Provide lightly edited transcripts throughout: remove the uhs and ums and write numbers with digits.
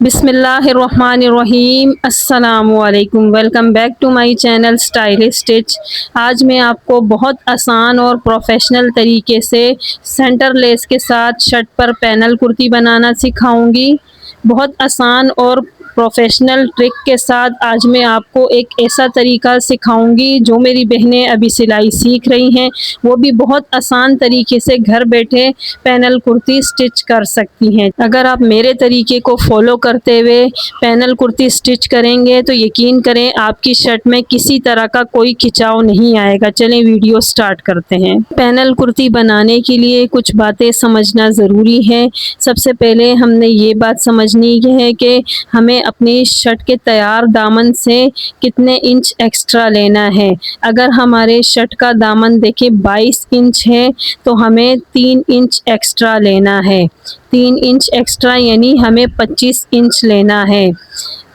बिस्मिल्लाहिर्रहमानिर्रहीम अस्सलामुअलैकुम। Welcome back to my channel Stylish Stitch. आज मैं आपको बहुत आसान और प्रोफेशनल तरीके से सेंटर लेस के साथ शर्ट पर पैनल कुर्ती बनाना सिखाऊंगी। बहुत आसान और प्रोफेशनल ट्रिक के साथ आज मैं आपको एक ऐसा तरीका सिखाऊंगी जो मेरी बहनें अभी सिलाई सीख रही हैं, वो भी बहुत आसान तरीके से घर बैठे पैनल कुर्ती स्टिच कर सकती हैं। अगर आप मेरे तरीके को फॉलो करते हुए पैनल कुर्ती स्टिच करेंगे तो यकीन करें आपकी शर्ट में किसी तरह का कोई खिंचाव नहीं आएगा। चलें वीडियो स्टार्ट करते हैं। पैनल कुर्ती बनाने के लिए कुछ बातें समझना ज़रूरी है। सबसे पहले हमने ये बात समझनी है कि हमें अपनी शर्ट के तैयार दामन से कितने इंच एक्स्ट्रा लेना है। अगर हमारे शर्ट का दामन देखिए 22 इंच है तो हमें 3 इंच एक्स्ट्रा लेना है। 3 इंच एक्स्ट्रा यानी हमें 25 इंच लेना है।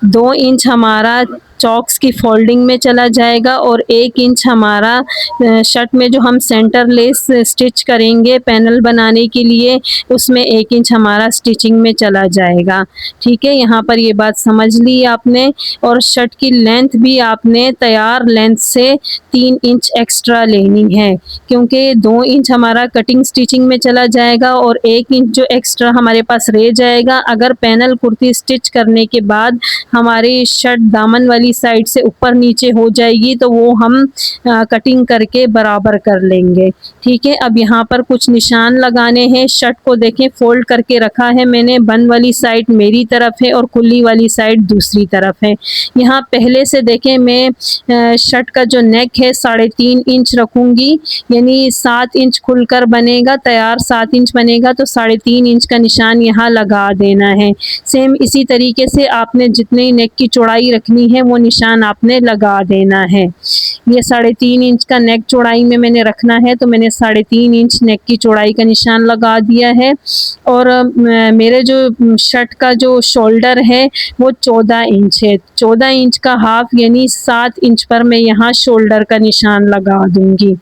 2 इंच हमारा चॉक्स की फोल्डिंग में चला जाएगा और 1 इंच हमारा शर्ट में जो हम सेंटर लेस स्टिच करेंगे पैनल बनाने के लिए, उसमें 1 इंच हमारा स्टिचिंग में चला जाएगा। ठीक है, यहाँ पर ये बात समझ ली आपने। और शर्ट की लेंथ भी आपने तैयार लेंथ से 3 इंच एक्स्ट्रा लेनी है, क्योंकि 2 इंच हमारा कटिंग स्टिचिंग में चला जाएगा और 1 इंच जो एक्स्ट्रा हमारे पास रह जाएगा, अगर पैनल कुर्ती स्टिच करने के बाद हमारी शर्ट दामन वाली साइड से ऊपर नीचे हो जाएगी तो वो हम कटिंग करके बराबर कर लेंगे। ठीक है, अब यहाँ पर कुछ निशान लगाने हैं। शर्ट को देखें फोल्ड करके रखा है मैंने, बंद वाली साइड मेरी तरफ है और खुली वाली साइड दूसरी तरफ है। यहाँ पहले से देखें मैं शर्ट का जो नेक है 3.5 इंच रखूँगी, यानी 7 इंच खुलकर बनेगा, तैयार 7 इंच बनेगा तो 3.5 इंच का निशान यहाँ लगा देना है। सेम इसी तरीके से आपने जितनी नेक की चौड़ाई रखनी है वो निशान आपने लगा देना है। ये 3.5 इंच का नेक चौड़ाई में मैंने रखना है तो मैंने 3.5 इंच नेक की चौड़ाई का निशान लगा दिया है। और मेरे जो शर्ट का जो शोल्डर है वो 14 इंच है। 14 इंच का हाफ यानी 7 इंच पर मैं यहाँ शोल्डर का निशान लगा दूंगी।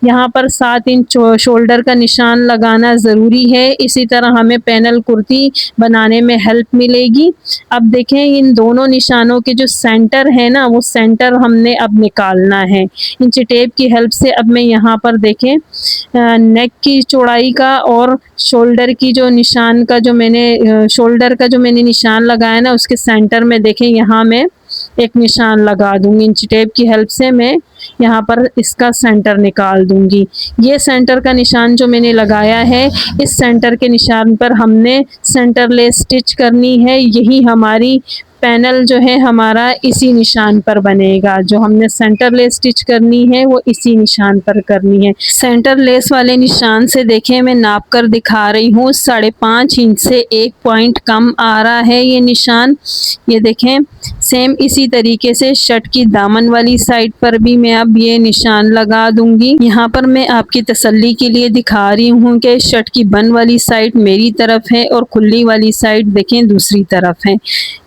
यहाँ पर 7 इंच शोल्डर का निशान लगाना ज़रूरी है, इसी तरह हमें पैनल कुर्ती बनाने में हेल्प मिलेगी। अब देखें इन दोनों निशानों के जो सेंटर है ना, वो सेंटर हमने अब निकालना है इंच टेप की हेल्प से। अब मैं यहाँ पर देखें नेक की चौड़ाई का और शोल्डर की जो निशान का जो मैंने शोल्डर का जो मैंने निशान लगाया ना, उसके सेंटर में देखें यहाँ मैं एक निशान लगा दूंगी। इंच टेप की हेल्प से मैं यहाँ पर इसका सेंटर निकाल दूंगी। ये सेंटर का निशान जो मैंने लगाया है, इस सेंटर के निशान पर हमने सेंटर लेस स्टिच करनी है। यही हमारी पैनल जो है हमारा इसी निशान पर बनेगा। जो हमने सेंटर लेस स्टिच करनी है वो इसी निशान पर करनी है। सेंटर लेस वाले निशान से देखें मैं नाप कर दिखा रही हूँ, 5.5 इंच से 1 पॉइंट कम आ रहा है ये निशान। ये देखें सेम इसी तरीके से शर्ट की दामन वाली साइड पर भी मैं अब ये निशान लगा दूंगी। यहाँ पर मैं आपकी तसल्ली के लिए दिखा रही हूँ कि शर्ट की बन वाली साइड मेरी तरफ है और खुली वाली साइड देखें दूसरी तरफ है।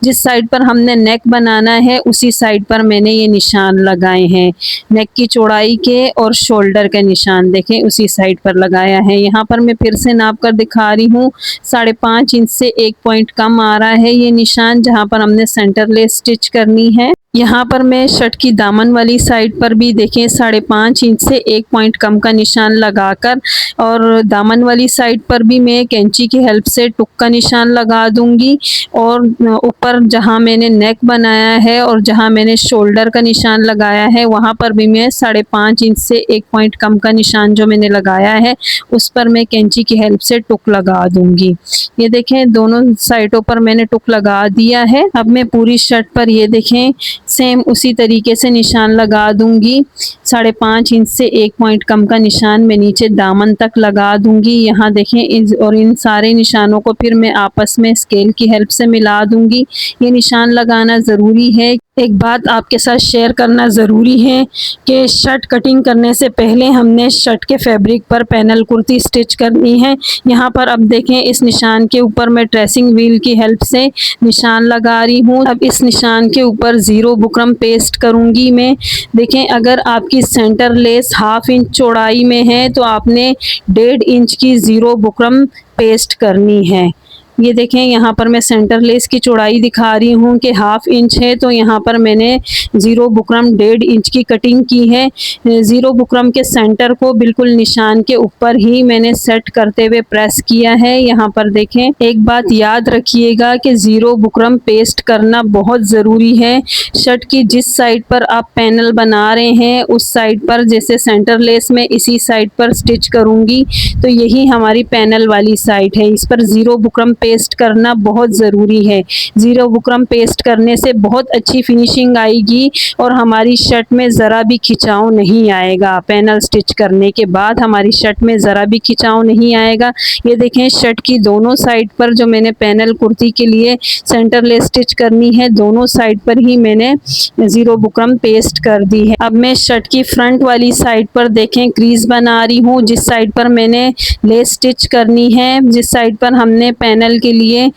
जिस साइड पर हमने नेक बनाना है उसी साइड पर मैंने ये निशान लगाए हैं। नेक की चौड़ाई के और शोल्डर के निशान देखें उसी साइड पर लगाया है। यहाँ पर मैं फिर से नाप कर दिखा रही हूँ, 5.5 इंच से 1 पॉइंट कम आ रहा है ये निशान, जहाँ पर हमने सेंटर लेस स्टिच करनी है। यहाँ पर मैं शर्ट की दामन वाली साइड पर भी देखें 5.5 इंच से 1 पॉइंट कम का निशान लगाकर, और दामन वाली साइड पर भी मैं कैंची की हेल्प से टुक का निशान लगा दूंगी। और ऊपर जहाँ मैंने नेक बनाया है और जहाँ मैंने शोल्डर का निशान लगाया है वहाँ पर भी मैं 5.5 इंच से 1 पॉइंट कम का निशान जो मैंने लगाया है उस पर मैं कैंची की हेल्प से टुक लगा दूंगी। ये देखें दोनों साइडों पर मैंने टुक लगा दिया है। अब मैं पूरी शर्ट पर ये देखें सेम उसी तरीके से निशान लगा दूंगी। 5.5 इंच से 1 पॉइंट कम का निशान मैं नीचे दामन तक लगा दूंगी। यहाँ देखें और इन सारे निशानों को फिर मैं आपस में स्केल की हेल्प से मिला दूंगी। ये निशान लगाना ज़रूरी है। एक बात आपके साथ शेयर करना ज़रूरी है कि शर्ट कटिंग करने से पहले हमने शर्ट के फैब्रिक पर पैनल कुर्ती स्टिच करनी है। यहाँ पर अब देखें इस निशान के ऊपर मैं ट्रेसिंग व्हील की हेल्प से निशान लगा रही हूँ। अब इस निशान के ऊपर 0 बुकरम पेस्ट करूँगी मैं। देखें अगर आपकी सेंटर लेस 1/2 इंच चौड़ाई में है तो आपने 1.5 इंच की 0 बुकरम पेस्ट करनी है। ये देखें यहाँ पर मैं सेंटर लेस की चौड़ाई दिखा रही हूँ कि 1/2 इंच है, तो यहाँ पर मैंने ज़ीरो बुकरम 1.5 इंच की कटिंग की है। ज़ीरो बुकरम के सेंटर को बिल्कुल निशान के ऊपर ही मैंने सेट करते हुए प्रेस किया है। यहाँ पर देखें, एक बात याद रखिएगा कि ज़ीरो बुकरम पेस्ट करना बहुत ज़रूरी है। शर्ट की जिस साइड पर आप पैनल बना रहे हैं उस साइड पर, जैसे सेंटर लेस में इसी साइड पर स्टिच करूँगी तो यही हमारी पैनल वाली साइड है, इस पर ज़ीरो बुकरम पेस्ट करना बहुत ज़रूरी है। ज़ीरो बुकरम पेस्ट करने से बहुत अच्छी फिनिशिंग आएगी और हमारी शर्ट में ज़रा भी खिंचाव नहीं आएगा। पैनल स्टिच करने के बाद हमारी शर्ट में ज़रा भी खिंचाव नहीं आएगा। ये देखें, शर्ट की दोनों साइड पर जो मैंने पैनल कुर्ती के लिए सेंटर लेस स्टिच करनी है, दोनों साइड पर ही मैंने ज़ीरो बुकरम पेस्ट कर दी है। अब मैं शर्ट की फ्रंट वाली साइड पर देखें क्रीज बना रही हूँ। जिस साइड पर मैंने लेस स्टिच करनी है, जिस साइड पर हमने पैनल के लिए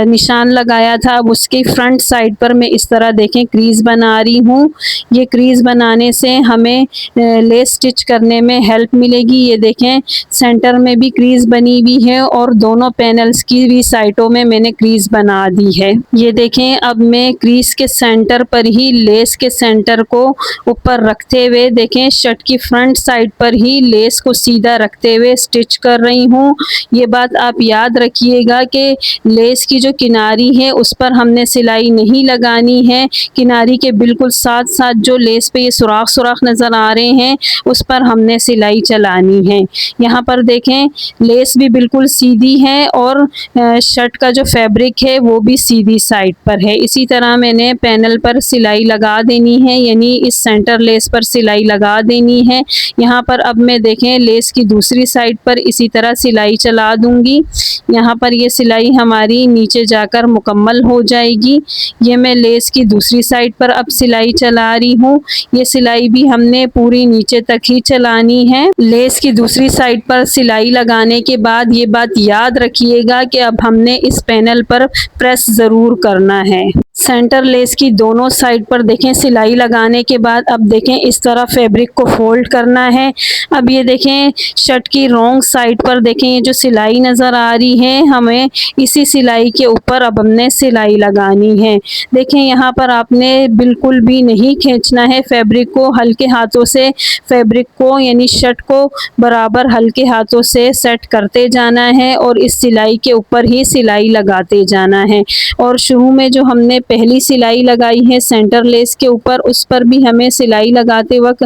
निशान लगाया था, अब उसकी फ्रंट साइड पर मैं इस तरह देखें क्रीज बना रही हूँ। ये क्रीज बनाने से हमें लेस स्टिच करने में हेल्प मिलेगी। ये देखें, सेंटर में भी क्रीज बनी हुई है और दोनों पैनल्स की भी साइडों में मैंने क्रीज बना दी है। ये देखें, अब मैं क्रीज के सेंटर पर ही लेस के सेंटर को ऊपर रखते हुए देखें शर्ट की फ्रंट साइड पर ही लेस को सीधा रखते हुए स्टिच कर रही हूँ। ये बात आप याद रखिएगा कि लेस की जो किनारी है उस पर हमने सिलाई नहीं लगानी है। किनारी के बिल्कुल साथ साथ जो लेस पे ये सुराख सुराख नज़र आ रहे हैं उस पर हमने सिलाई चलानी है। यहाँ पर देखें, लेस भी बिल्कुल सीधी है और शर्ट का जो फैब्रिक है वो भी सीधी साइड पर है। इसी तरह मैंने पैनल पर सिलाई लगा देनी है, यानी इस सेंटर लेस पर सिलाई लगा देनी है। यहाँ पर अब मैं देखें लेस की दूसरी साइड पर इसी तरह सिलाई चला दूंगी। यहाँ पर ये सिलाई हमारी नीचे जाकर मुकम्मल हो जाएगी। ये मैं लेस की दूसरी साइड पर अब सिलाई चला रही हूँ। ये सिलाई भी हमने पूरी नीचे तक ही चलानी है। लेस की दूसरी साइड पर सिलाई लगाने के बाद ये बात याद रखिएगा कि अब हमने इस पैनल पर प्रेस ज़रूर करना है। सेंटर लेस की दोनों साइड पर देखें सिलाई लगाने के बाद अब देखें इस तरह फैब्रिक को फोल्ड करना है। अब ये देखें शर्ट की रॉन्ग साइड पर देखें ये जो सिलाई नज़र आ रही है, हमें इसी सिलाई के ऊपर अब हमने सिलाई लगानी है। देखें यहाँ पर आपने बिल्कुल भी नहीं खींचना है फैब्रिक को, हल्के हाथों से फैब्रिक को यानी शर्ट को बराबर हल्के हाथों से सेट करते जाना है और इस सिलाई के ऊपर ही सिलाई लगाते जाना है। और शुरू में जो हमने पहली सिलाई लगाई है सेंटर लेस के ऊपर, उस पर भी हमें सिलाई लगाते वक्त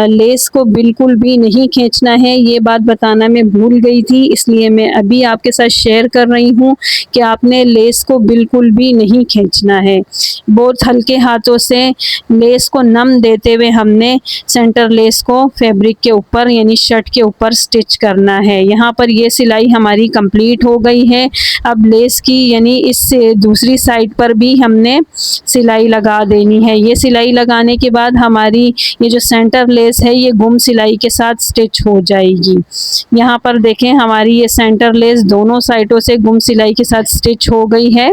लेस को बिल्कुल भी नहीं खींचना है। ये बात बताना मैं भूल गई थी, इसलिए मैं अभी आपके साथ शेयर कर रही हूँ कि आपने लेस को बिल्कुल भी नहीं खींचना है। बहुत हल्के हाथों से लेस को नम देते हुए हमने सेंटर लेस को फैब्रिक के ऊपर यानी शर्ट के ऊपर स्टिच करना है। यहाँ पर ये सिलाई हमारी कंप्लीट हो गई है। अब लेस की यानी इस दूसरी साइड पर भी हमने सिलाई लगा देनी है। ये सिलाई लगाने के बाद हमारी ये जो सेंटर लेस है ये गुम सिलाई के साथ स्टिच हो जाएगी। यहाँ पर देखें हमारी ये सेंटर लेस दोनों साइडों से गुम सिलाई के साथ स्टिच हो गई है।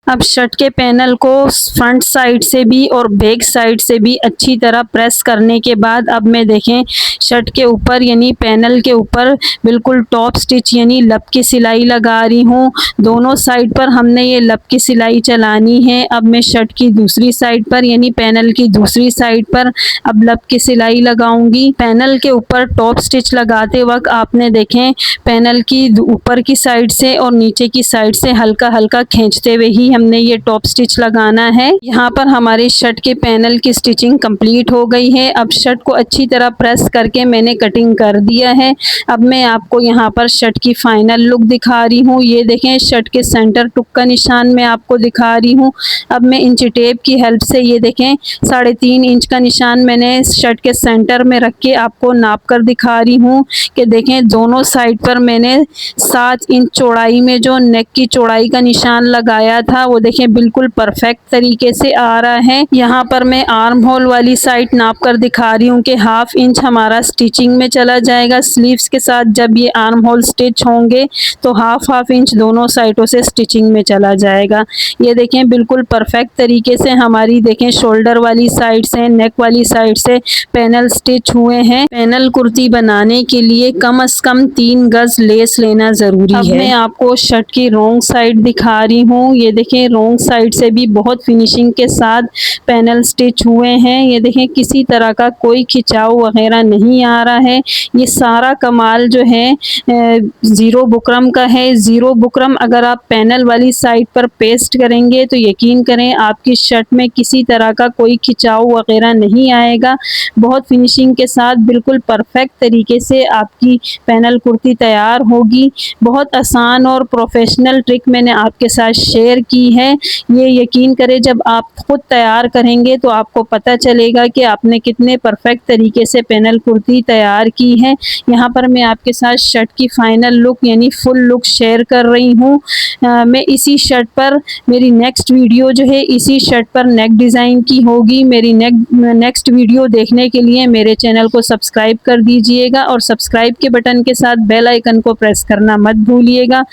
अब शर्ट के पैनल को फ्रंट साइड से भी और बैक साइड से भी अच्छी तरह प्रेस करने के बाद अब मैं देखें शर्ट के ऊपर यानी पैनल के ऊपर बिल्कुल टॉप स्टिच यानी लब की सिलाई लगा रही हूँ। दोनों साइड पर हमने ये लब की सिलाई चलानी है। अब मैं शर्ट की दूसरी साइड पर यानी पैनल की दूसरी साइड पर अब लब की सिलाई लगाऊंगी। पैनल के ऊपर टॉप स्टिच लगाते वक्त आपने देखें पैनल की ऊपर की साइड से और नीचे की साइड से हल्का हल्का खींचते हुए ही हमने ये टॉप स्टिच लगाना है। यहाँ पर हमारी शर्ट के पैनल की स्टिचिंग कंप्लीट हो गई है। अब शर्ट को अच्छी तरह प्रेस करके मैंने कटिंग कर दिया है। अब मैं आपको यहाँ पर शर्ट की फाइनल लुक दिखा रही हूँ। ये देखें शर्ट के सेंटर टुक का निशान मैं आपको दिखा रही हूँ। अब मैं इंची टेप की हेल्प से ये देखें 3.5 इंच का निशान मैंने शर्ट के सेंटर में रख के आपको नाप कर दिखा रही हूँ कि देखें दोनों साइड पर मैंने 7 इंच चौड़ाई में जो नेक की चौड़ाई का निशान लगाया था वो देखें बिल्कुल परफेक्ट तरीके से आ रहा है। यहाँ पर मैं आर्म होल वाली साइड नाप कर दिखा रही हूँ कि 1/2 इंच हमारा स्टिचिंग में चला जाएगा। स्लीव्स के साथ जब ये आर्म होल स्टिच होंगे तो हाफ इंच दोनों साइडों से स्टिचिंग में चला जाएगा। ये देखें बिल्कुल परफेक्ट तरीके से हमारी देखें शोल्डर वाली साइड से, नेक वाली साइड से पैनल स्टिच हुए हैं। पैनल कुर्ती बनाने के लिए कम से कम 3 गज लेस लेना ज़रूरी है। अब मैं आपको शर्ट की रोंग साइड दिखा रही हूँ। ये देखें रोंग साइड से भी बहुत फिनिशिंग के साथ पैनल स्टिच हुए हैं। ये देखें किसी तरह का कोई खिंचाव वगैरह नहीं आ रहा है। ये सारा कमाल जो है ज़ीरो बुकरम का है। ज़ीरो बुकरम अगर आप पैनल वाली साइड पर पेस्ट करेंगे तो यकीन करें आपकी शर्ट में किसी तरह का कोई खिंचाव वगैरह नहीं आएगा। बहुत फिनिशिंग के साथ बिल्कुल परफेक्ट तरीके से आपकी पैनल कुर्ती तैयार होगी। बहुत आसान और प्रोफेशनल ट्रिक मैंने आपके साथ शेयर की है। ये यकीन करें जब आप खुद तैयार करेंगे तो आपको पता चलेगा कि आपने कितने परफेक्ट तरीके से पैनल कुर्ती तैयार की है। यहाँ पर मैं आपके साथ शर्ट की फाइनल लुक यानी फुल लुक शेयर कर रही हूँ। मैं इसी शर्ट पर मेरी नेक्स्ट वीडियो जो है इसी शर्ट पर नेक डिज़ाइन की होगी। मेरी नेक्स्ट वीडियो देखने के लिए मेरे चैनल को सब्सक्राइब कर दीजिएगा और सब्सक्राइब के बटन के साथ बेल आइकन को प्रेस करना मत भूलिएगा।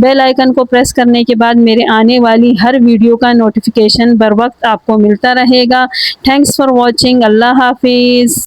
बेल आइकन को प्रेस करने के बाद मेरे आने वाली हर वीडियो का नोटिफिकेशन बर वक्त आपको मिलता रहेगा। Thanks for watching. अल्लाह हाफिज़।